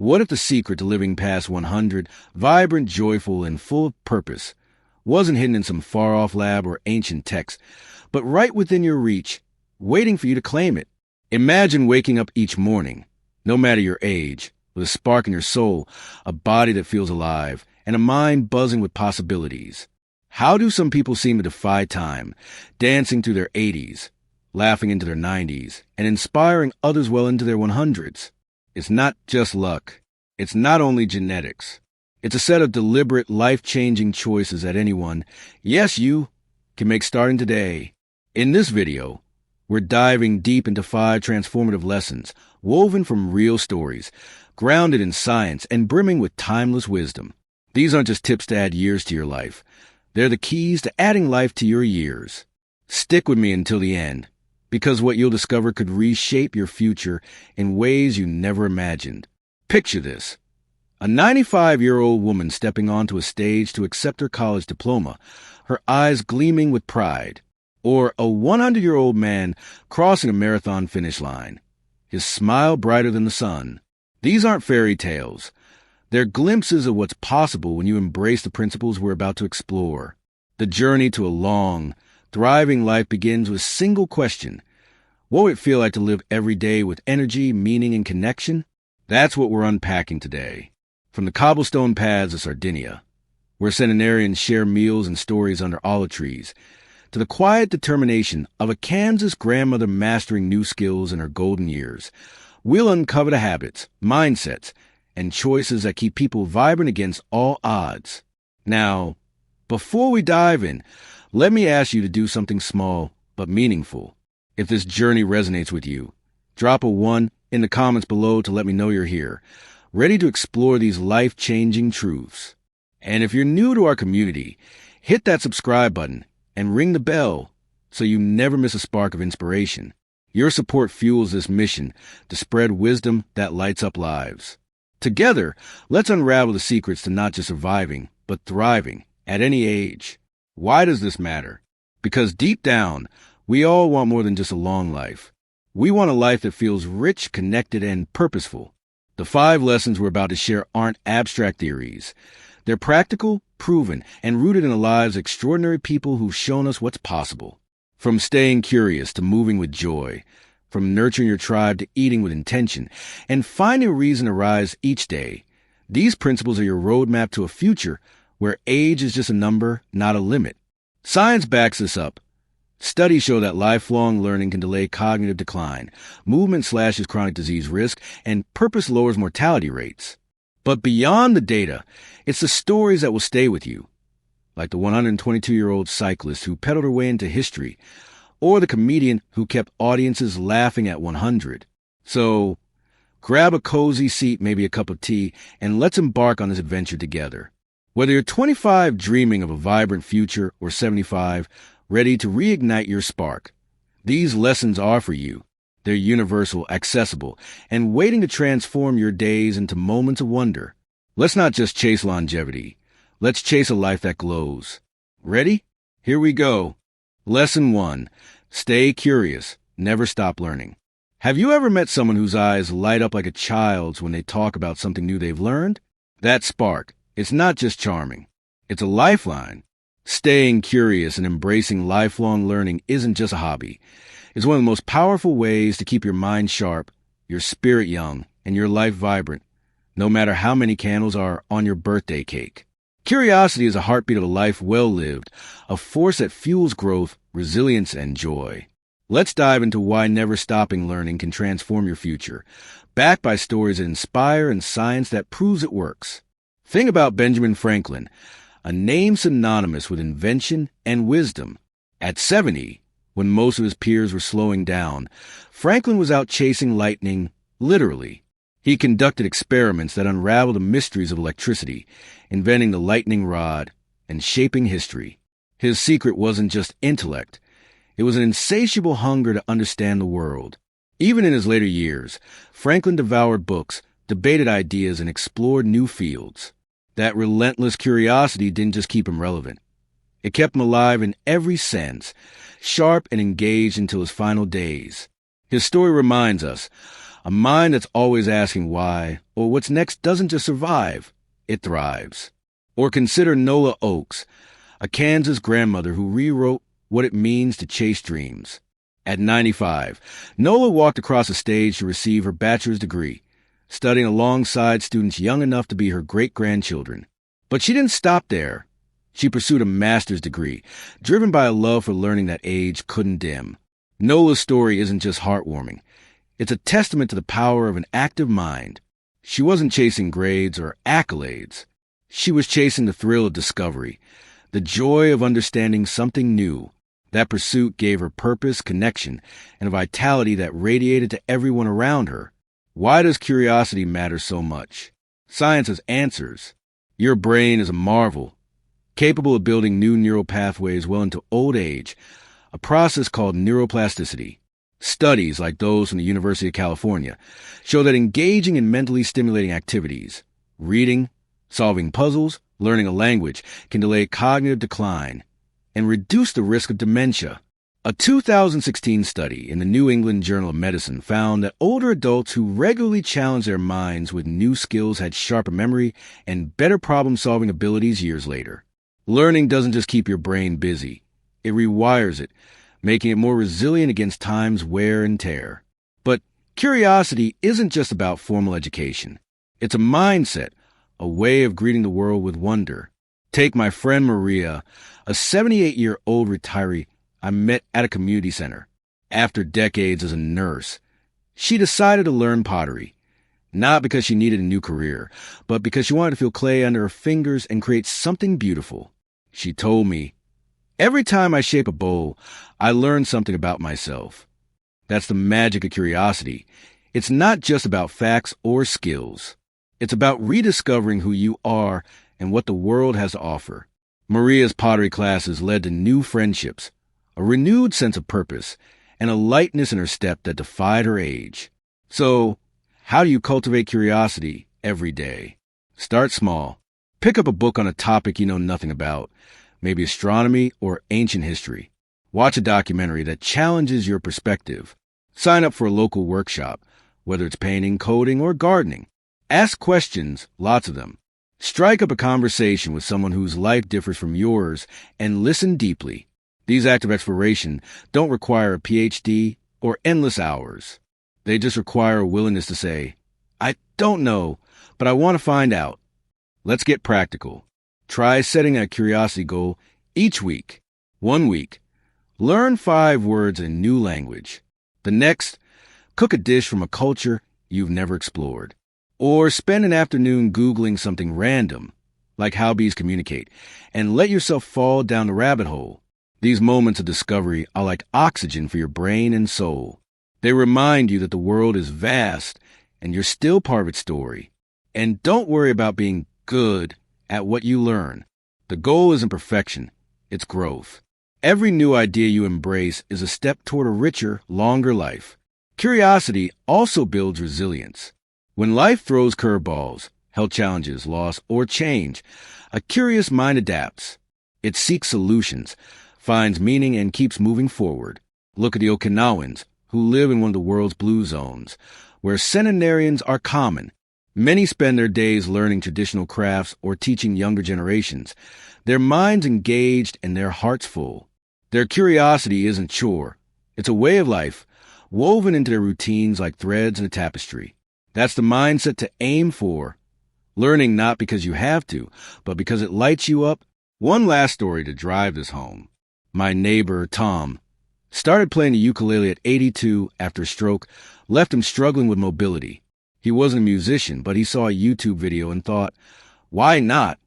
What if the secret to living past 100, vibrant, joyful, and full of purpose, wasn't hidden in some far-off lab or ancient text, but right within your reach, waiting for you to claim it? Imagine waking up each morning, no matter your age, with a spark in your soul, a body that feels alive, and a mind buzzing with possibilities. How do some people seem to defy time, dancing through their 80s, laughing into their 90s, and inspiring others well into their 100s? It's not just luck. It's not only genetics. It's a set of deliberate, life-changing choices that anyone, yes, you, can make starting today. In this video, we're diving deep into 5 transformative lessons, woven from real stories, grounded in science and brimming with timeless wisdom. These aren't just tips to add years to your life. They're the keys to adding life to your years. Stick with me until the end, because what you'll discover could reshape your future in ways you never imagined. Picture this. A 95-year-old woman stepping onto a stage to accept her college diploma, her eyes gleaming with pride. Or a 100-year-old man crossing a marathon finish line, his smile brighter than the sun. These aren't fairy tales. They're glimpses of what's possible when you embrace the principles we're about to explore. The journey to a long, thriving life begins with a single question. What would it feel like to live every day with energy, meaning, and connection? That's what we're unpacking today. From the cobblestone paths of Sardinia, where centenarians share meals and stories under olive trees, to the quiet determination of a Kansas grandmother mastering new skills in her golden years, we'll uncover the habits, mindsets, and choices that keep people vibrant against all odds. Now, before we dive in, let me ask you to do something small but meaningful. If this journey resonates with you, drop a 1 in the comments below to let me know you're here, ready to explore these life-changing truths. And if you're new to our community, hit that subscribe button and ring the bell so you never miss a spark of inspiration. Your support fuels this mission to spread wisdom that lights up lives. Together, let's unravel the secrets to not just surviving, but thriving at any age. Why does this matter? Because deep down, we all want more than just a long life. We want a life that feels rich, connected, and purposeful. The 5 lessons we're about to share aren't abstract theories. They're practical, proven, and rooted in the lives of extraordinary people who've shown us what's possible. From staying curious to moving with joy, from nurturing your tribe to eating with intention, and finding a reason to rise each day, these principles are your roadmap to a future where age is just a number, not a limit. Science backs this up. Studies show that lifelong learning can delay cognitive decline, movement slashes chronic disease risk, and purpose lowers mortality rates. But beyond the data, it's the stories that will stay with you, like the 122-year-old cyclist who pedaled her way into history, or the comedian who kept audiences laughing at 100. So, grab a cozy seat, maybe a cup of tea, and let's embark on this adventure together. Whether you're 25 dreaming of a vibrant future or 75 ready to reignite your spark, these lessons are for you. They're universal, accessible, and waiting to transform your days into moments of wonder. Let's not just chase longevity. Let's chase a life that glows. Ready? Here we go. Lesson 1. Stay curious. Never stop learning. Have you ever met someone whose eyes light up like a child's when they talk about something new they've learned? That spark, it's not just charming. It's a lifeline. Staying curious and embracing lifelong learning isn't just a hobby. It's one of the most powerful ways to keep your mind sharp, your spirit young, and your life vibrant, no matter how many candles are on your birthday cake. Curiosity is a heartbeat of a life well lived, a force that fuels growth, resilience, and joy. Let's dive into why never stopping learning can transform your future, backed by stories that inspire and science that proves it works. Think about Benjamin Franklin, a name synonymous with invention and wisdom. At 70, when most of his peers were slowing down, Franklin was out chasing lightning, literally. He conducted experiments that unraveled the mysteries of electricity, inventing the lightning rod and shaping history. His secret wasn't just intellect. It was an insatiable hunger to understand the world. Even in his later years, Franklin devoured books, debated ideas, and explored new fields. That relentless curiosity didn't just keep him relevant. It kept him alive in every sense, sharp and engaged until his final days. His story reminds us, A mind that's always asking why or what's next doesn't just survive, it thrives. Or consider Nola Oakes, a Kansas grandmother who rewrote what it means to chase dreams. At 95, Nola walked across a stage to receive her bachelor's degree, studying alongside students young enough to be her great-grandchildren. But she didn't stop there. She pursued a master's degree, driven by a love for learning that age couldn't dim. Nola's story isn't just heartwarming. It's a testament to the power of an active mind. She wasn't chasing grades or accolades. She was chasing the thrill of discovery, the joy of understanding something new. That pursuit gave her purpose, connection, and a vitality that radiated to everyone around her. Why does curiosity matter so much? Science has answers. Your brain is a marvel, capable of building new neural pathways well into old age, a process called neuroplasticity. Studies like those from the University of California show that engaging in mentally stimulating activities, reading, solving puzzles, learning a language, can delay cognitive decline and reduce the risk of dementia. A 2016 study in the New England Journal of Medicine found that older adults who regularly challenged their minds with new skills had sharper memory and better problem-solving abilities years later. Learning doesn't just keep your brain busy. It rewires it, making it more resilient against time's wear and tear. But curiosity isn't just about formal education. It's a mindset, a way of greeting the world with wonder. Take my friend Maria, a 78-year-old retiree I met at a community center. After decades as a nurse, she decided to learn pottery, not because she needed a new career, but because she wanted to feel clay under her fingers and create something beautiful. She told me, "Every time I shape a bowl, I learn something about myself." That's the magic of curiosity. It's not just about facts or skills. It's about rediscovering who you are and what the world has to offer. Maria's pottery classes led to new friendships, a renewed sense of purpose, and a lightness in her step that defied her age. So, how do you cultivate curiosity every day? Start small. Pick up a book on a topic you know nothing about, maybe astronomy or ancient history. Watch a documentary that challenges your perspective. Sign up for a local workshop, whether it's painting, coding, or gardening. Ask questions, lots of them. Strike up a conversation with someone whose life differs from yours and listen deeply. These acts of exploration don't require a PhD or endless hours. They just require a willingness to say, "I don't know, but I want to find out." Let's get practical. Try setting a curiosity goal each week. 1 week, learn 5 words in a new language. The next, cook a dish from a culture you've never explored. Or spend an afternoon Googling something random, like how bees communicate, and let yourself fall down the rabbit hole. These moments of discovery are like oxygen for your brain and soul. They remind you that the world is vast and you're still part of its story. And don't worry about being good at what you learn. The goal isn't perfection, it's growth. Every new idea you embrace is a step toward a richer, longer life. Curiosity also builds resilience. When life throws curveballs, health challenges, loss, or change, a curious mind adapts. It seeks solutions, finds meaning, and keeps moving forward. Look at the Okinawans, who live in one of the world's blue zones, where centenarians are common. Many spend their days learning traditional crafts or teaching younger generations. Their minds engaged and their hearts full. Their curiosity isn't chore. It's a way of life, woven into their routines like threads in a tapestry. That's the mindset to aim for. Learning not because you have to, but because it lights you up. One last story to drive this home. My neighbor, Tom, started playing the ukulele at 82 after a stroke, left him struggling with mobility. He wasn't a musician, but he saw a YouTube video and thought, why not?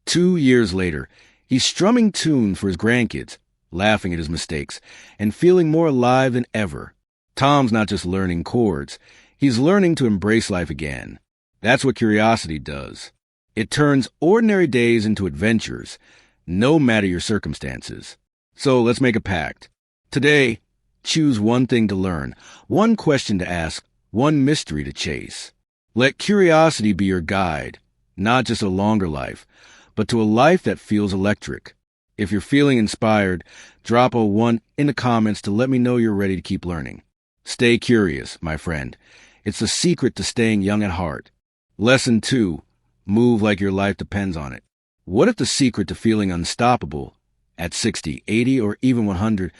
2 years later, he's strumming tunes for his grandkids, laughing at his mistakes, and feeling more alive than ever. Tom's not just learning chords. He's learning to embrace life again. That's what curiosity does. It turns ordinary days into adventures, no matter your circumstances. So let's make a pact. Today, choose one thing to learn, one question to ask, one mystery to chase. Let curiosity be your guide, not just a longer life, but to a life that feels electric. If you're feeling inspired, drop a 1 in the comments to let me know you're ready to keep learning. Stay curious, my friend. It's the secret to staying young at heart. Lesson 2. Move like your life depends on it. What if the secret to feeling unstoppable at 60, 80, or even 100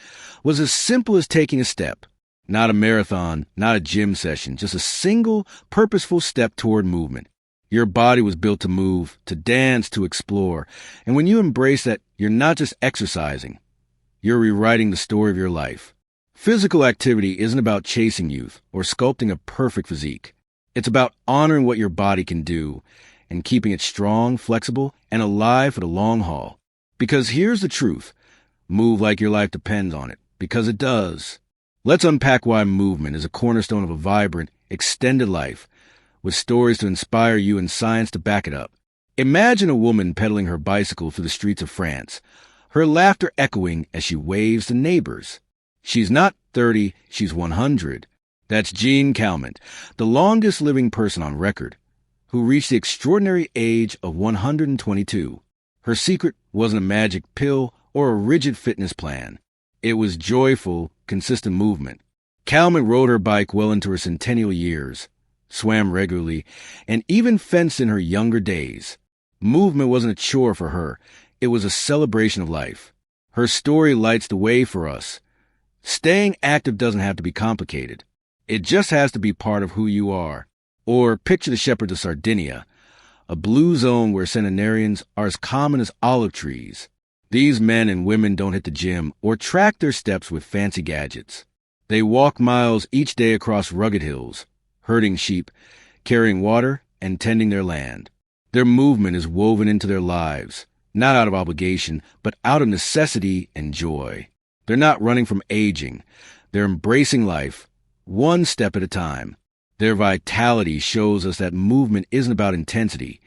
was as simple as taking a step? Not a marathon, not a gym session, just a single, purposeful step toward movement. Your body was built to move, to dance, to explore. And when you embrace that, you're not just exercising. You're rewriting the story of your life. Physical activity isn't about chasing youth or sculpting a perfect physique. It's about honoring what your body can do and keeping it strong, flexible, and alive for the long haul. Because here's the truth. Move like your life depends on it. Because it does. Let's unpack why movement is a cornerstone of a vibrant, extended life, with stories to inspire you and science to back it up. Imagine a woman pedaling her bicycle through the streets of France, her laughter echoing as she waves to neighbors. She's not 30, she's 100. That's Jean Calment, the longest living person on record, who reached the extraordinary age of 122. Her secret wasn't a magic pill or a rigid fitness plan. It was joyful, consistent movement. Calment rode her bike well into her centennial years, swam regularly, and even fenced in her younger days. Movement wasn't a chore for her. It was a celebration of life. Her story lights the way for us. Staying active doesn't have to be complicated. It just has to be part of who you are. Or picture the shepherds of Sardinia, a blue zone where centenarians are as common as olive trees. These men and women don't hit the gym or track their steps with fancy gadgets. They walk miles each day across rugged hills, herding sheep, carrying water, and tending their land. Their movement is woven into their lives, not out of obligation, but out of necessity and joy. They're not running from aging. They're embracing life, one step at a time. Their vitality shows us that movement isn't about intensity.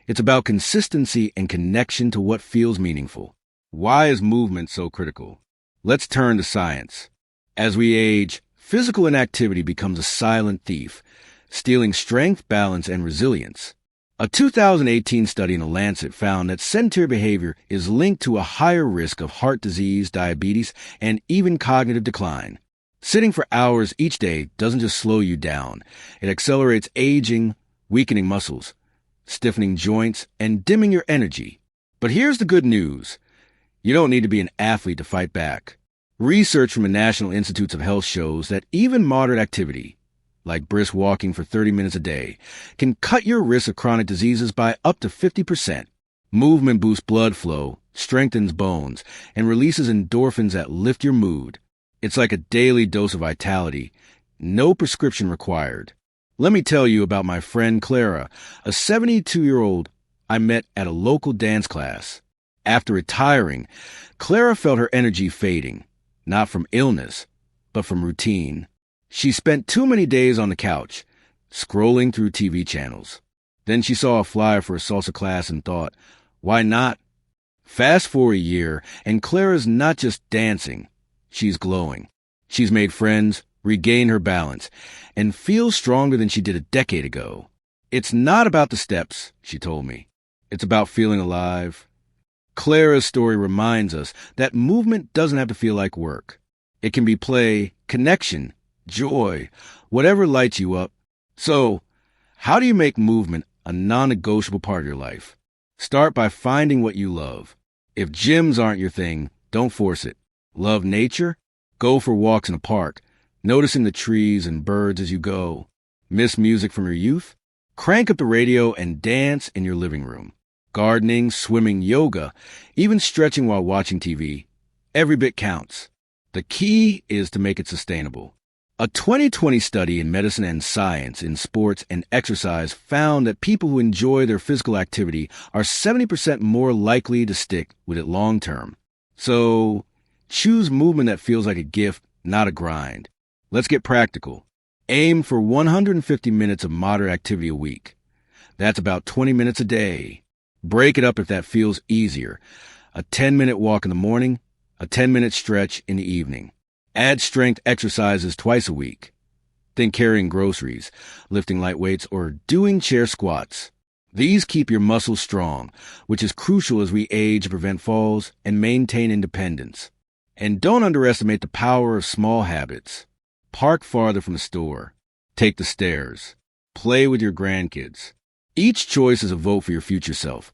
It's about consistency and connection to what feels meaningful. Why is movement so critical? Let's turn to science. As we age, physical inactivity becomes a silent thief, stealing strength, balance, and resilience. A 2018 study in The Lancet found that sedentary behavior is linked to a higher risk of heart disease, diabetes, and even cognitive decline. Sitting for hours each day doesn't just slow you down. It accelerates aging, weakening muscles, stiffening joints, and dimming your energy. But here's the good news. You don't need to be an athlete to fight back. Research from the National Institutes of Health shows that even moderate activity, like brisk walking for 30 minutes a day, can cut your risk of chronic diseases by up to 50%. Movement boosts blood flow, strengthens bones, and releases endorphins that lift your mood. It's like a daily dose of vitality. No prescription required. Let me tell you about my friend Clara, a 72-year-old I met at a local dance class. After retiring, Clara felt her energy fading, not from illness, but from routine. She spent too many days on the couch, scrolling through TV channels. Then she saw a flyer for a salsa class and thought, why not? Fast forward a year, and Clara's not just dancing. She's glowing. She's made friends, regained her balance, and feels stronger than she did a decade ago. It's not about the steps, she told me. It's about feeling alive. Clara's story reminds us that movement doesn't have to feel like work. It can be play, connection, joy, whatever lights you up. So, how do you make movement a non-negotiable part of your life? Start by finding what you love. If gyms aren't your thing, don't force it. Love nature? Go for walks in a park, noticing the trees and birds as you go. Miss music from your youth? Crank up the radio and dance in your living room. Gardening, swimming, yoga, even stretching while watching TV. Every bit counts. The key is to make it sustainable. A 2020 study in medicine and science in sports and exercise found that people who enjoy their physical activity are 70% more likely to stick with it long term. So, choose movement that feels like a gift, not a grind. Let's get practical. Aim for 150 minutes of moderate activity a week. That's about 20 minutes a day. Break it up if that feels easier. A 10-minute walk in the morning, a 10-minute stretch in the evening. Add strength exercises twice a week. Think carrying groceries, lifting light weights, or doing chair squats. These keep your muscles strong, which is crucial as we age to prevent falls and maintain independence. And don't underestimate the power of small habits. Park farther from the store. take the stairs, play with your grandkids. Each choice is a vote for your future self,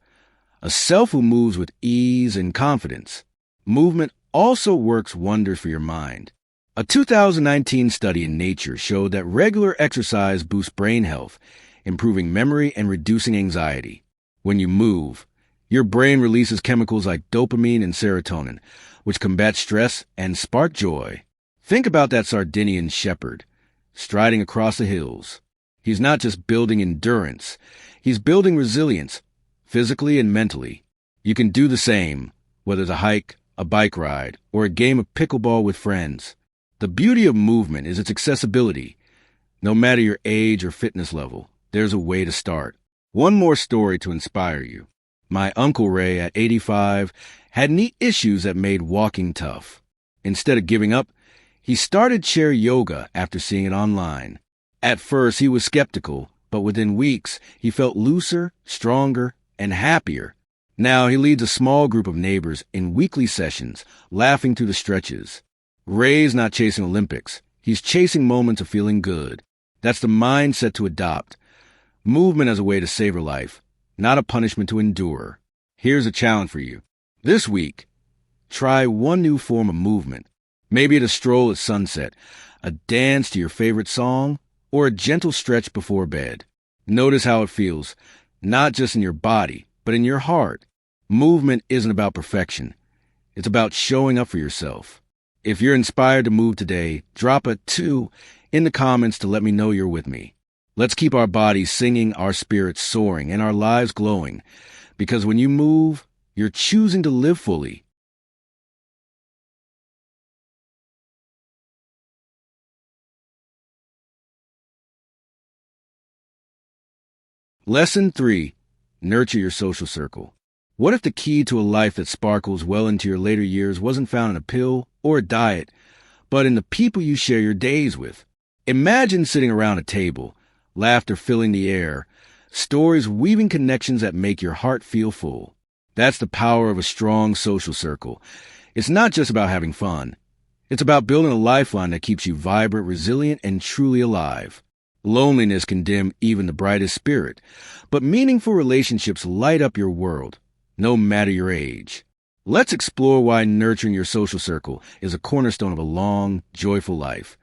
a self who moves with ease and confidence. Movement also works wonders for your mind. A 2019 study in Nature showed that regular exercise boosts brain health, improving memory and reducing anxiety. When you move, your brain releases chemicals like dopamine and serotonin, which combat stress and spark joy. Think about that Sardinian shepherd, striding across the hills. He's not just building endurance, he's building resilience, physically and mentally. You can do the same, whether it's a hike, a bike ride, or a game of pickleball with friends. The beauty of movement is its accessibility. No matter your age or fitness level, there's a way to start. One more story to inspire you. My Uncle Ray, at 85, had knee issues that made walking tough. Instead of giving up, he started chair yoga after seeing it online. At first, he was skeptical, but within weeks, he felt looser, stronger, and happier. Now he leads a small group of neighbors in weekly sessions, laughing through the stretches. Ray's not chasing Olympics. He's chasing moments of feeling good. That's the mindset to adopt. Movement as a way to save her life, not a punishment to endure. Here's a challenge for you. This week, try one new form of movement. Maybe it's a stroll at sunset, a dance to your favorite song, or a gentle stretch before bed. Notice how it feels, not just in your body, but in your heart. Movement isn't about perfection. It's about showing up for yourself. If you're inspired to move today, drop a 2 in the comments to let me know you're with me. Let's keep our bodies singing, our spirits soaring, and our lives glowing. Because when you move, you're choosing to live fully. Lesson 3. Nurture your social circle. What if the key to a life that sparkles well into your later years wasn't found in a pill or a diet, but in the people you share your days with? Imagine sitting around a table, laughter filling the air, stories weaving connections that make your heart feel full. That's the power of a strong social circle. It's not just about having fun. It's about building a lifeline that keeps you vibrant, resilient, and truly alive. Loneliness can dim even the brightest spirit, but meaningful relationships light up your world, no matter your age. Let's explore why nurturing your social circle is a cornerstone of a long, joyful life,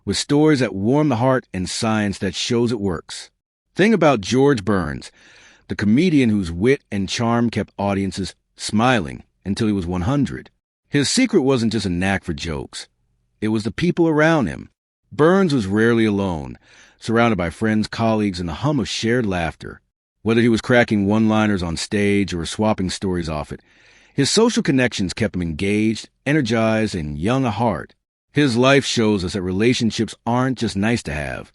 with stories that warm the heart and science that shows it works. Think about George Burns, the comedian whose wit and charm kept audiences smiling until he was 100. His secret wasn't just a knack for jokes. It was the people around him. Burns was rarely alone, surrounded by friends, colleagues, and the hum of shared laughter. Whether he was cracking one-liners on stage or swapping stories off it, his social connections kept him engaged, energized, and young at heart. His life shows us that relationships aren't just nice to have.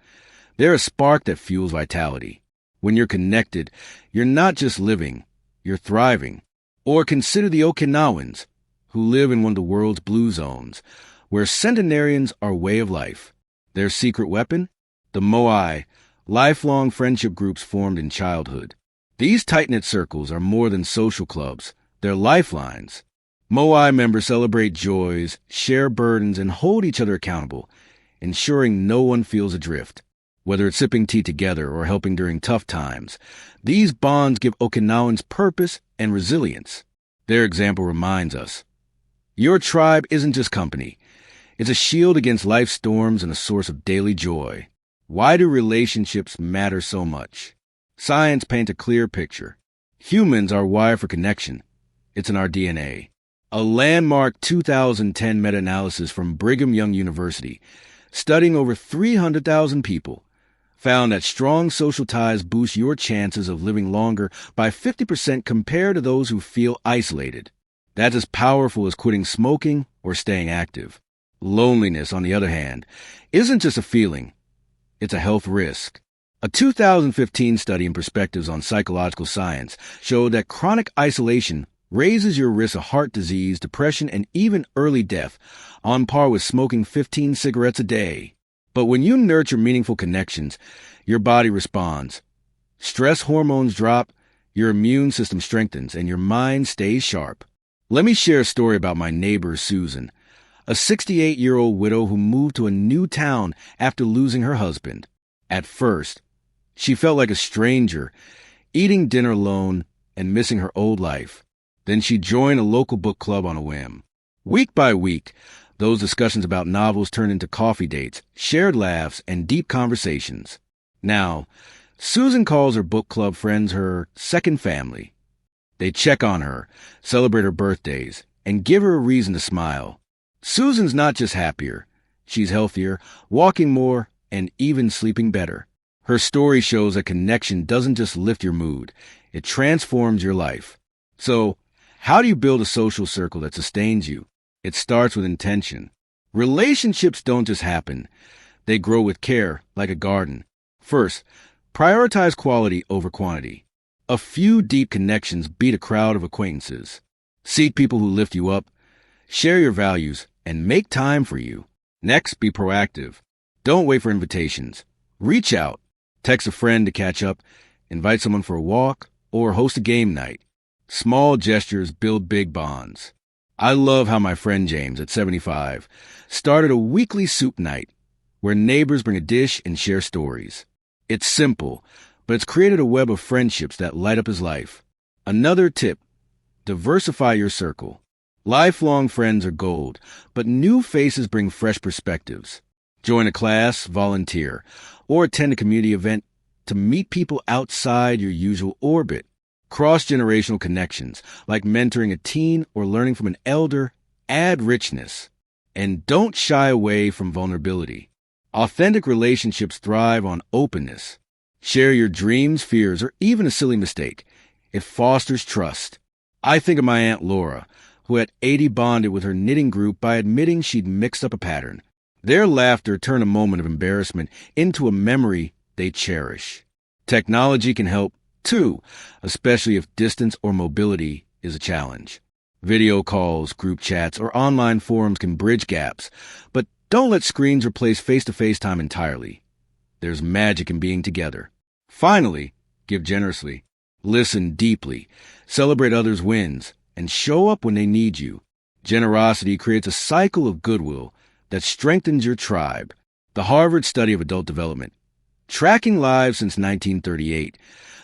They're a spark that fuels vitality. When you're connected, you're not just living, you're thriving. Or consider the Okinawans, who live in one of the world's blue zones, where centenarians are a way of life. Their secret weapon? The moai, lifelong friendship groups formed in childhood. These tight-knit circles are more than social clubs. They're lifelines. Moai members celebrate joys, share burdens, and hold each other accountable, ensuring no one feels adrift. Whether it's sipping tea together or helping during tough times, these bonds give Okinawans purpose and resilience. Their example reminds us, your tribe isn't just company. It's a shield against life's storms and a source of daily joy. Why do relationships matter so much? Science paints a clear picture. Humans are wired for connection. It's in our DNA. A landmark 2010 meta-analysis from Brigham Young University, studying over 300,000 people, found that strong social ties boost your chances of living longer by 50% compared to those who feel isolated. That's as powerful as quitting smoking or staying active. Loneliness, on the other hand, isn't just a feeling. It's a health risk. A 2015 study in Perspectives on Psychological Science showed that chronic isolation raises your risk of heart disease, depression, and even early death, on par with smoking 15 cigarettes a day. But when you nurture meaningful connections, your body responds. Stress hormones drop, your immune system strengthens, and your mind stays sharp. Let me share a story about my neighbor, Susan, a 68-year-old widow who moved to a new town after losing her husband. At first, she felt like a stranger, eating dinner alone and missing her old life. Then she joined a local book club on a whim. Week by week, those discussions about novels turned into coffee dates, shared laughs, and deep conversations. Now, Susan calls her book club friends her second family. They check on her, celebrate her birthdays, and give her a reason to smile. Susan's not just happier. She's healthier, walking more, and even sleeping better. Her story shows that connection doesn't just lift your mood, it transforms your life. So, how do you build a social circle that sustains you? It starts with intention. Relationships don't just happen. They grow with care, like a garden. First, prioritize quality over quantity. A few deep connections beat a crowd of acquaintances. Seek people who lift you up, share your values, and make time for you. Next, be proactive. Don't wait for invitations. Reach out. Text a friend to catch up, invite someone for a walk, or host a game night. Small gestures build big bonds. I love how my friend James, at 75, started a weekly soup night where neighbors bring a dish and share stories. It's simple, but it's created a web of friendships that light up his life. Another tip, diversify your circle. Lifelong friends are gold, but new faces bring fresh perspectives. Join a class, volunteer, or attend a community event to meet people outside your usual orbit. Cross-generational connections, like mentoring a teen or learning from an elder, add richness. And don't shy away from vulnerability. Authentic relationships thrive on openness. Share your dreams, fears, or even a silly mistake. It fosters trust. I think of my Aunt Laura, who at 80 bonded with her knitting group by admitting she'd mixed up a pattern. Their laughter turned a moment of embarrassment into a memory they cherish. Technology can help, too, especially if distance or mobility is a challenge. Video calls, group chats, or online forums can bridge gaps, but don't let screens replace face-to-face time entirely. There's magic in being together. Finally, give generously. Listen deeply. Celebrate others' wins, and show up when they need you. Generosity creates a cycle of goodwill that strengthens your tribe. The Harvard Study of Adult Development, tracking lives since 1938,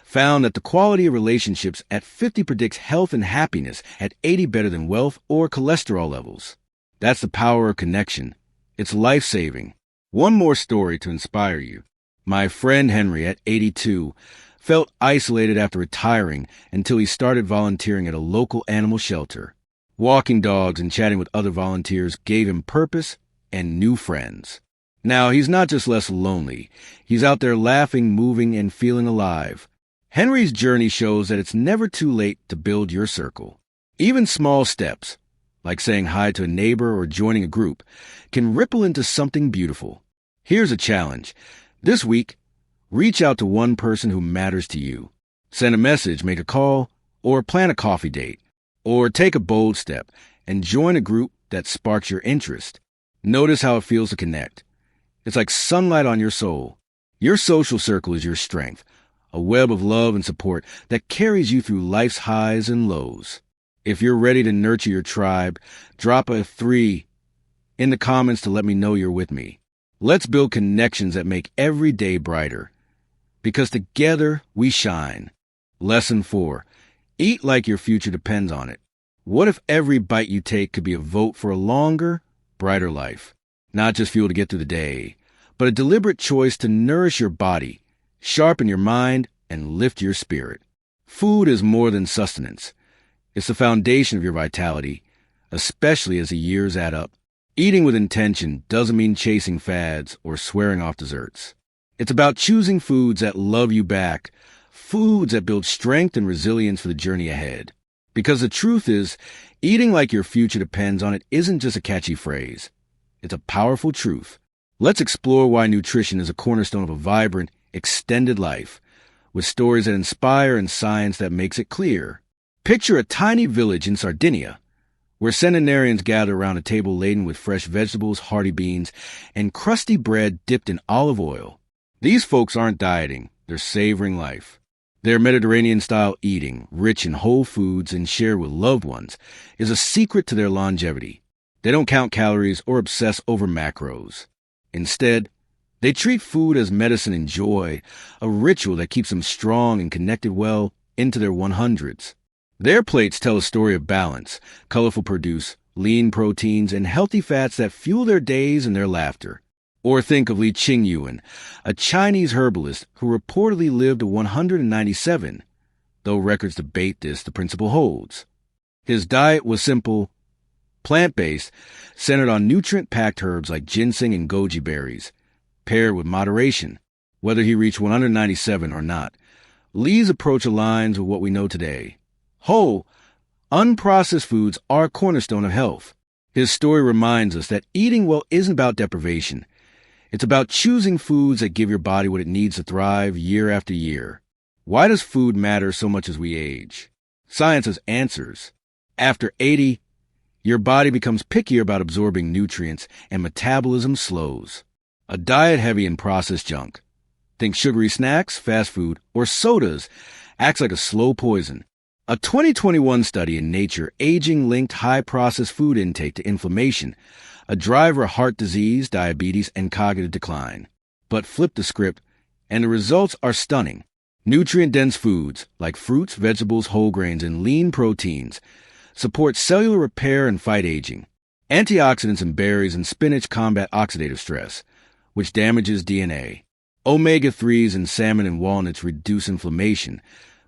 found that the quality of relationships at 50 predicts health and happiness, at 80 better than wealth or cholesterol levels. That's the power of connection. It's life-saving. One more story to inspire you. My friend Henry, at 82, felt isolated after retiring until he started volunteering at a local animal shelter. Walking dogs and chatting with other volunteers gave him purpose and new friends. Now, he's not just less lonely. He's out there laughing, moving, and feeling alive. Henry's journey shows that it's never too late to build your circle. Even small steps, like saying hi to a neighbor or joining a group, can ripple into something beautiful. Here's a challenge. This week, reach out to one person who matters to you. Send a message, make a call, or plan a coffee date. Or take a bold step and join a group that sparks your interest. Notice how it feels to connect. It's like sunlight on your soul. Your social circle is your strength, a web of love and support that carries you through life's highs and lows. If you're ready to nurture your tribe, drop a 3 in the comments to let me know you're with me. Let's build connections that make every day brighter. Because together we shine. Lesson 4. Eat like your future depends on it. What if every bite you take could be a vote for a longer, brighter life? Not just fuel to get through the day, but a deliberate choice to nourish your body, sharpen your mind, and lift your spirit. Food is more than sustenance. It's the foundation of your vitality, especially as the years add up. Eating with intention doesn't mean chasing fads or swearing off desserts. It's about choosing foods that love you back, foods that build strength and resilience for the journey ahead. Because the truth is, eating like your future depends on it isn't just a catchy phrase. It's a powerful truth. Let's explore why nutrition is a cornerstone of a vibrant, extended life, with stories that inspire and science that makes it clear. Picture a tiny village in Sardinia, where centenarians gather around a table laden with fresh vegetables, hearty beans, and crusty bread dipped in olive oil. These folks aren't dieting, they're savoring life. Their Mediterranean-style eating, rich in whole foods and shared with loved ones, is a secret to their longevity. They don't count calories or obsess over macros. Instead, They treat food as medicine and joy, a ritual that keeps them strong and connected well into their 100s. Their plates tell a story of balance, colorful produce, lean proteins, and healthy fats that fuel their days and their laughter. Or think of Li Qingyuan, a Chinese herbalist who reportedly lived to 197. Though records debate this, the principle holds. His diet was simple, plant-based, centered on nutrient-packed herbs like ginseng and goji berries, paired with moderation, whether he reached 197 or not. Li's approach aligns with what we know today. Whole, unprocessed foods are a cornerstone of health. His story reminds us that eating well isn't about deprivation. It's about choosing foods that give your body what it needs to thrive year after year. Why does food matter so much as we age? Science has answers. After 80, your body becomes pickier about absorbing nutrients and metabolism slows. A diet heavy in processed junk, think sugary snacks, fast food, or sodas, acts like a slow poison. A 2021 study in Nature Aging linked high processed food intake to inflammation, a driver of heart disease, diabetes, and cognitive decline. But flip the script, and the results are stunning. Nutrient-dense foods, like fruits, vegetables, whole grains, and lean proteins, support cellular repair and fight aging. Antioxidants in berries and spinach combat oxidative stress, which damages DNA. Omega-3s in salmon and walnuts reduce inflammation,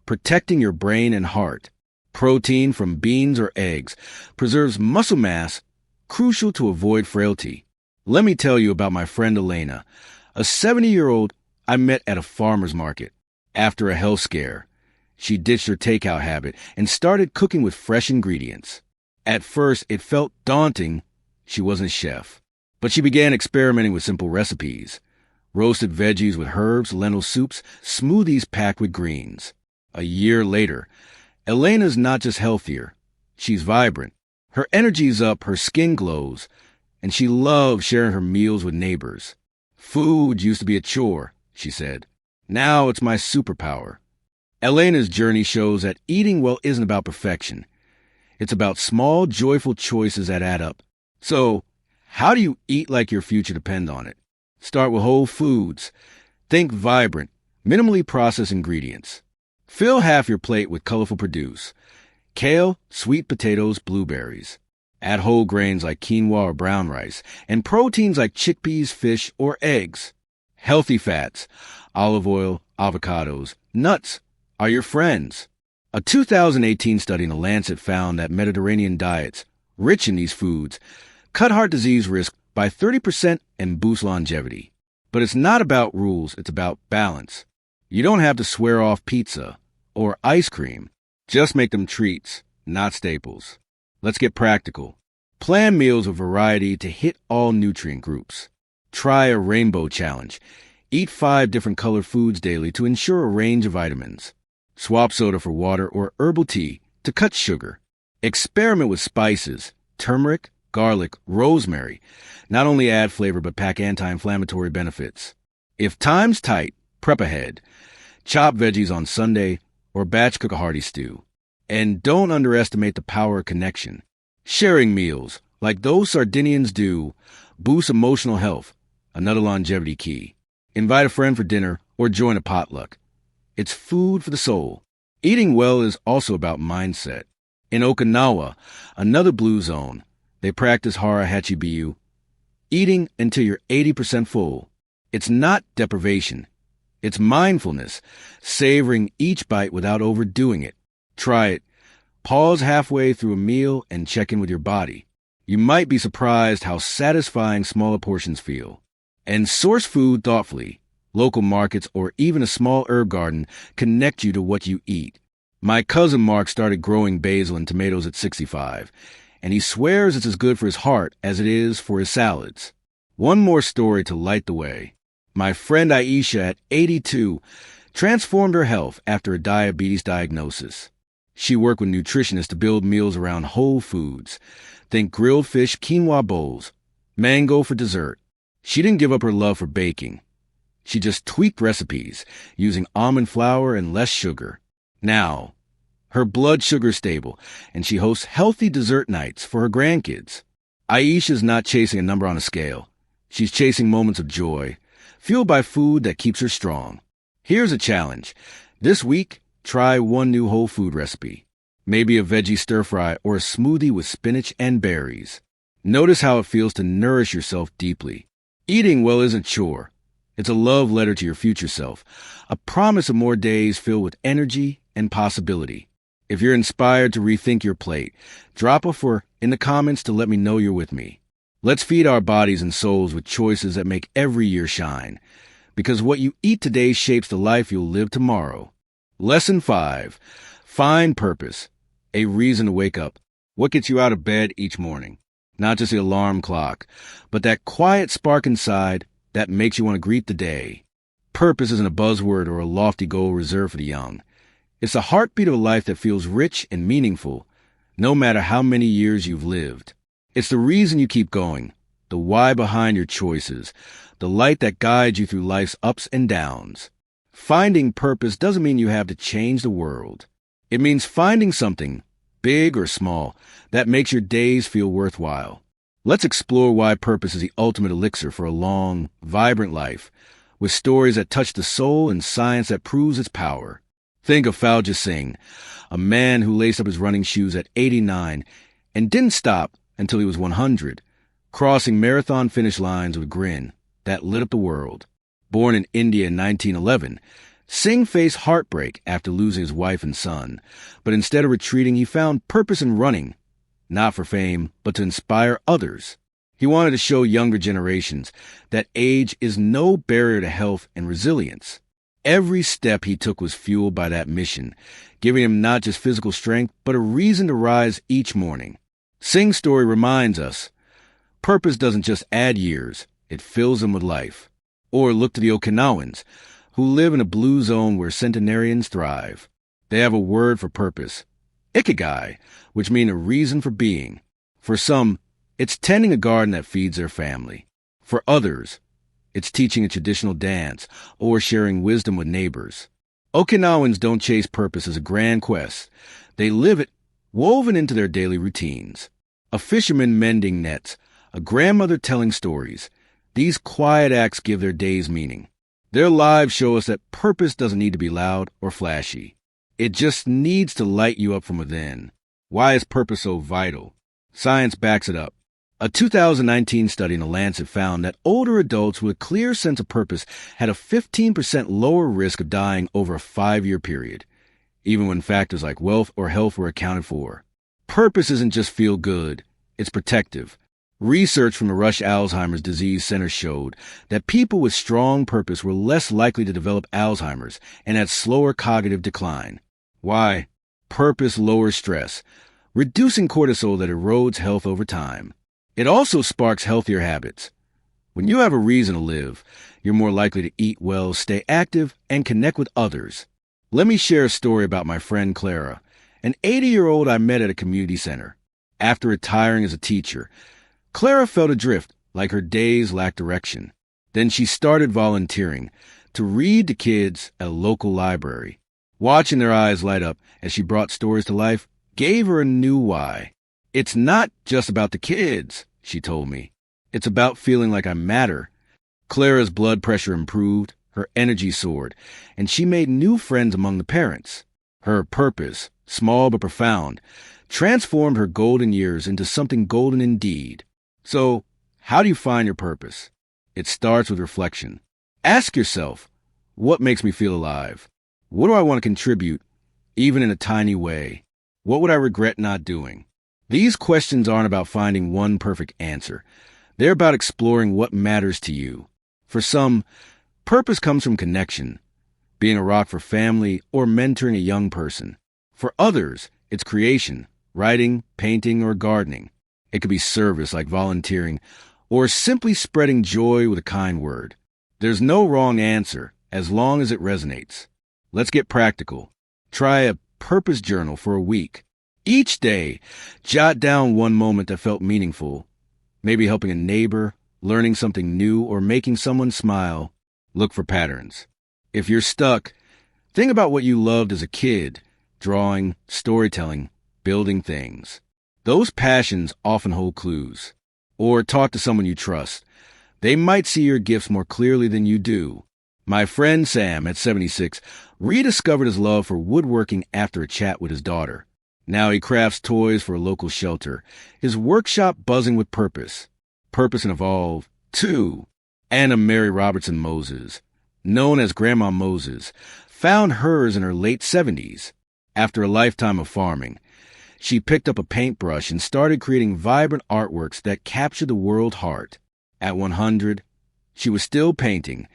protecting your brain and heart. Protein from beans or eggs preserves muscle mass, crucial to avoid frailty. Let me tell you about my friend Elena, a 70-year-old I met at a farmer's market. After a health scare, she ditched her takeout habit and started cooking with fresh ingredients. At first, it felt daunting. She wasn't a chef. But she began experimenting with simple recipes. Roasted veggies with herbs, lentil soups, smoothies packed with greens. A year later, Elena's not just healthier. She's vibrant. Her energy's up, her skin glows, and she loves sharing her meals with neighbors. Food used to be a chore, she said. Now it's my superpower. Elena's journey shows that eating well isn't about perfection. It's about small, joyful choices that add up. So, how do you eat like your future depends on it? Start with whole foods. Think vibrant, minimally processed ingredients. Fill half your plate with colorful produce. Kale, sweet potatoes, blueberries. Add whole grains like quinoa or brown rice, and proteins like chickpeas, fish, or eggs. Healthy fats, olive oil, avocados, nuts are your friends. A 2018 study in The Lancet found that Mediterranean diets, rich in these foods, cut heart disease risk by 30% and boost longevity. But it's not about rules, it's about balance. You don't have to swear off pizza or ice cream. Just make them treats, not staples. Let's get practical. Plan meals with variety to hit all nutrient groups. Try a rainbow challenge. Eat 5 different colored foods daily to ensure a range of vitamins. Swap soda for water or herbal tea to cut sugar. Experiment with spices, turmeric, garlic, rosemary. Not only add flavor but pack anti-inflammatory benefits. If time's tight, prep ahead. Chop veggies on Sunday or batch cook a hearty stew. And don't underestimate the power of connection. Sharing meals, like those Sardinians do, boosts emotional health, another longevity key. Invite a friend for dinner or join a potluck. It's food for the soul. Eating well is also about mindset. In Okinawa, another blue zone, they practice hara hachibiyu, eating until you're 80% full. It's not deprivation. It's mindfulness, savoring each bite without overdoing it. Try it. Pause halfway through a meal and check in with your body. You might be surprised how satisfying smaller portions feel. And source food thoughtfully. Local markets or even a small herb garden connect you to what you eat. My cousin Mark started growing basil and tomatoes at 65, and he swears it's as good for his heart as it is for his salads. One more story to light the way. My friend Aisha at 82 transformed her health after a diabetes diagnosis. She worked with nutritionists to build meals around whole foods. Think grilled fish quinoa bowls, mango for dessert. She didn't give up her love for baking. She just tweaked recipes, using almond flour and less sugar. Now, her blood sugar's stable, and she hosts healthy dessert nights for her grandkids. Aisha's not chasing a number on a scale. She's chasing moments of joy, fueled by food that keeps her strong. Here's a challenge. This week, try one new whole food recipe. Maybe a veggie stir-fry or a smoothie with spinach and berries. Notice how it feels to nourish yourself deeply. Eating well isn't a chore. It's a love letter to your future self, a promise of more days filled with energy and possibility. If you're inspired to rethink your plate, drop a "for" in the comments to let me know you're with me. Let's feed our bodies and souls with choices that make every year shine, because what you eat today shapes the life you'll live tomorrow. Lesson 5. Find purpose. A reason to wake up. What gets you out of bed each morning? Not just the alarm clock, but that quiet spark inside that makes you want to greet the day. Purpose isn't a buzzword or a lofty goal reserved for the young. It's the heartbeat of a life that feels rich and meaningful, no matter how many years you've lived. It's the reason you keep going, the why behind your choices, the light that guides you through life's ups and downs. Finding purpose doesn't mean you have to change the world. It means finding something, big or small, that makes your days feel worthwhile. Let's explore why purpose is the ultimate elixir for a long, vibrant life, with stories that touch the soul and science that proves its power. Think of Falja Singh, a man who laced up his running shoes at 89 and didn't stop until he was 100, crossing marathon finish lines with a grin that lit up the world. Born in India in 1911, Singh faced heartbreak after losing his wife and son, but instead of retreating, he found purpose in running, not for fame, but to inspire others. He wanted to show younger generations that age is no barrier to health and resilience. Every step he took was fueled by that mission, giving him not just physical strength, but a reason to rise each morning. Singh's story reminds us, purpose doesn't just add years, it fills them with life. Or look to the Okinawans, who live in a blue zone where centenarians thrive. They have a word for purpose, ikigai, which means a reason for being. For some, it's tending a garden that feeds their family. For others, it's teaching a traditional dance or sharing wisdom with neighbors. Okinawans don't chase purpose as a grand quest. They live it, woven into their daily routines. A fisherman mending nets, a grandmother telling stories. These quiet acts give their days meaning. Their lives show us that purpose doesn't need to be loud or flashy. It just needs to light you up from within. Why is purpose so vital? Science backs it up. A 2019 study in The Lancet found that older adults with a clear sense of purpose had a 15% lower risk of dying over a 5-year period, even when factors like wealth or health were accounted for. Purpose isn't just feel good, it's protective. Research from the Rush Alzheimer's Disease Center showed that people with strong purpose were less likely to develop Alzheimer's and had slower cognitive decline. Why? Purpose lowers stress, reducing cortisol that erodes health over time. It also sparks healthier habits. When you have a reason to live, you're more likely to eat well, stay active, and connect with others. Let me share a story about my friend Clara, an 80-year-old I met at a community center. After retiring as a teacher, Clara felt adrift, like her days lacked direction. Then she started volunteering to read to kids at a local library. Watching their eyes light up as she brought stories to life gave her a new why. It's not just about the kids, she told me. It's about feeling like I matter. Clara's blood pressure improved, her energy soared, and she made new friends among the parents. Her purpose, small but profound, transformed her golden years into something golden indeed. So, how do you find your purpose? It starts with reflection. Ask yourself, what makes me feel alive? What do I want to contribute, even in a tiny way? What would I regret not doing? These questions aren't about finding one perfect answer. They're about exploring what matters to you. For some, purpose comes from connection, being a rock for family or mentoring a young person. For others, it's creation, writing, painting, or gardening. It could be service like volunteering, or simply spreading joy with a kind word. There's no wrong answer, as long as it resonates. Let's get practical. Try a purpose journal for a week. Each day, jot down one moment that felt meaningful. Maybe helping a neighbor, learning something new, or making someone smile. Look for patterns. If you're stuck, think about what you loved as a kid, drawing, storytelling, building things. Those passions often hold clues. Or talk to someone you trust. They might see your gifts more clearly than you do. My friend Sam, at 76, rediscovered his love for woodworking after a chat with his daughter. Now he crafts toys for a local shelter, his workshop buzzing with purpose. Purpose and Evolve 2. Anna Mary Robertson Moses, known as Grandma Moses, found hers in her late 70s. After a lifetime of farming, she picked up a paintbrush and started creating vibrant artworks that captured the world heart. At 100, she was still painting,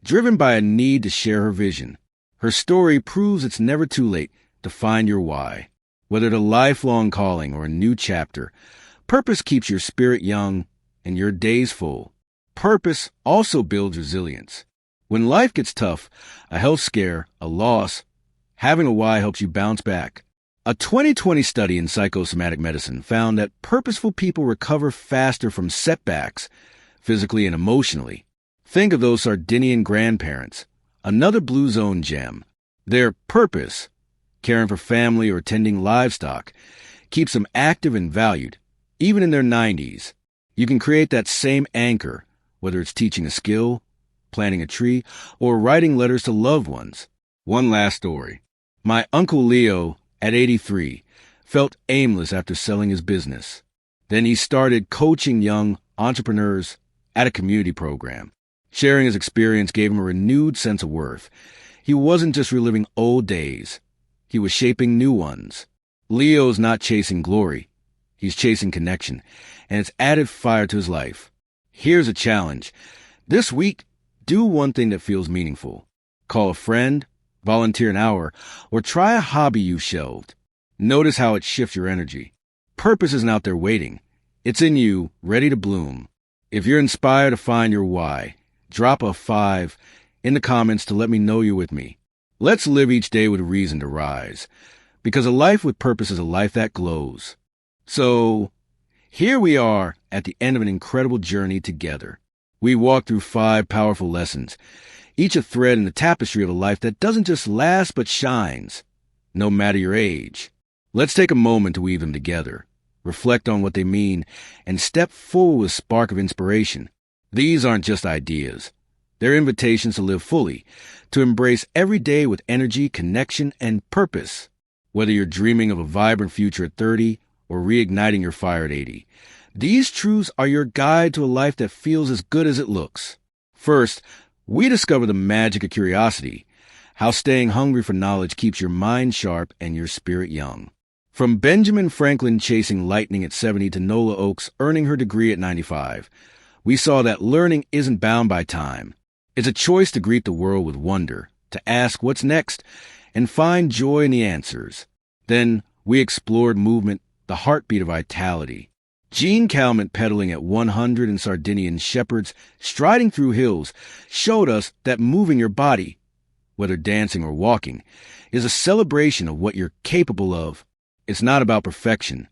driven by a need to share her vision. Her story proves it's never too late to find your why. Whether it's a lifelong calling or a new chapter, purpose keeps your spirit young and your days full. Purpose also builds resilience. When life gets tough, a health scare, a loss, having a why helps you bounce back. A 2020 study in psychosomatic medicine found that purposeful people recover faster from setbacks, physically and emotionally. Think of those Sardinian grandparents, another blue zone gem. Their purpose, caring for family or tending livestock, keeps them active and valued, even in their 90s. You can create that same anchor, whether it's teaching a skill, planting a tree, or writing letters to loved ones. One last story. My Uncle Leo, at 83, felt aimless after selling his business. Then he started coaching young entrepreneurs at a community program. Sharing his experience gave him a renewed sense of worth. He wasn't just reliving old days. He was shaping new ones. Leo's not chasing glory. He's chasing connection, and it's added fire to his life. Here's a challenge. This week, do one thing that feels meaningful. Call a friend, volunteer an hour, or try a hobby you've shelved. Notice how it shifts your energy. Purpose isn't out there waiting. It's in you, ready to bloom. If you're inspired to find your why, drop a 5 in the comments to let me know you're with me. Let's live each day with a reason to rise, because a life with purpose is a life that glows. So, here we are at the end of an incredible journey together. We walked through 5 powerful lessons, each a thread in the tapestry of a life that doesn't just last but shines, no matter your age. Let's take a moment to weave them together, reflect on what they mean, and step forward with a spark of inspiration. These aren't just ideas. They're invitations to live fully, to embrace every day with energy, connection, and purpose. Whether you're dreaming of a vibrant future at 30 or reigniting your fire at 80, these truths are your guide to a life that feels as good as it looks. First, we discover the magic of curiosity, how staying hungry for knowledge keeps your mind sharp and your spirit young. From Benjamin Franklin chasing lightning at 70 to Nola Oakes earning her degree at 95, we saw that learning isn't bound by time. It's a choice to greet the world with wonder, to ask what's next, and find joy in the answers. Then we explored movement, the heartbeat of vitality. Jean Calment pedaling at 100 and Sardinian shepherds striding through hills showed us that moving your body, whether dancing or walking, is a celebration of what you're capable of. It's not about perfection.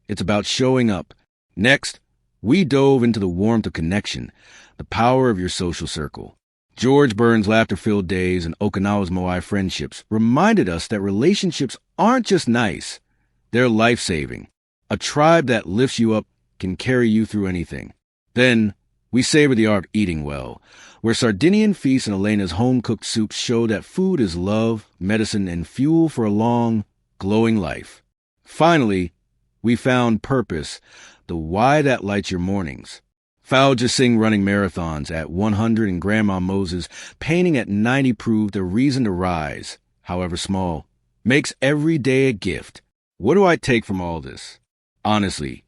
It's about showing up. Next, we dove into the warmth of connection, the power of your social circle. George Burns' laughter-filled days and Okinawa's Moai friendships reminded us that relationships aren't just nice, they're life-saving. A tribe that lifts you up can carry you through anything. Then, we savor the art of eating well, where Sardinian feasts and Elena's home-cooked soups show that food is love, medicine, and fuel for a long, glowing life. Finally, we found purpose, the why that lights your mornings. Fauja Singh running marathons at 100 and Grandma Moses painting at 90 proved a reason to rise, however small, makes every day a gift. What do I take from all this? Honestly,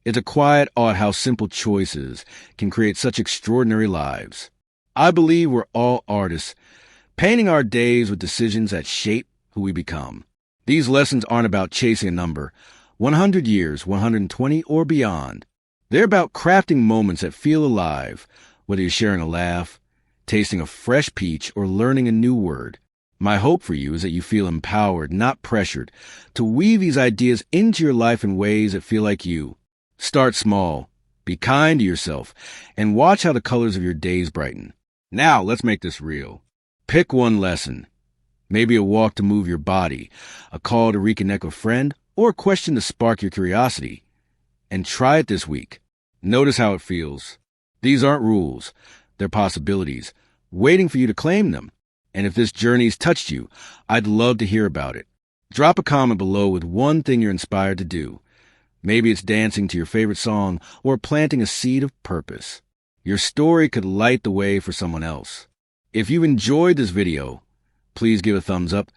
it's a quiet awe at how simple choices can create such extraordinary lives. I believe we're all artists, painting our days with decisions that shape who we become. These lessons aren't about chasing a number, 100 years, 120, or beyond. They're about crafting moments that feel alive, whether you're sharing a laugh, tasting a fresh peach, or learning a new word. My hope for you is that you feel empowered, not pressured, to weave these ideas into your life in ways that feel like you. Start small, be kind to yourself, and watch how the colors of your days brighten. Now, let's make this real. Pick one lesson. Maybe a walk to move your body, a call to reconnect with a friend, or a question to spark your curiosity. And try it this week. Notice how it feels. These aren't rules. They're possibilities, waiting for you to claim them. And if this journey's touched you, I'd love to hear about it. Drop a comment below with one thing you're inspired to do. Maybe it's dancing to your favorite song or planting a seed of purpose. Your story could light the way for someone else. If you enjoyed this video, please give a thumbs up.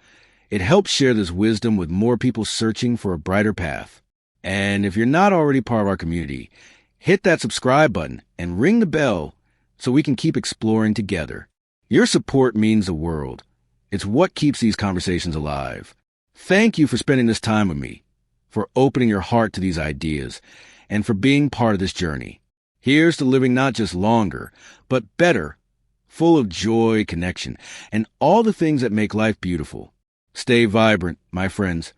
It helps share this wisdom with more people searching for a brighter path. And if you're not already part of our community, hit that subscribe button and ring the bell so we can keep exploring together. Your support means the world. It's what keeps these conversations alive. Thank you for spending this time with me, for opening your heart to these ideas, and for being part of this journey. Here's to living not just longer, but better, full of joy, connection, and all the things that make life beautiful. Stay vibrant, my friends,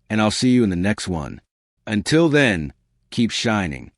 and I'll see you in the next one. Until then, keep shining.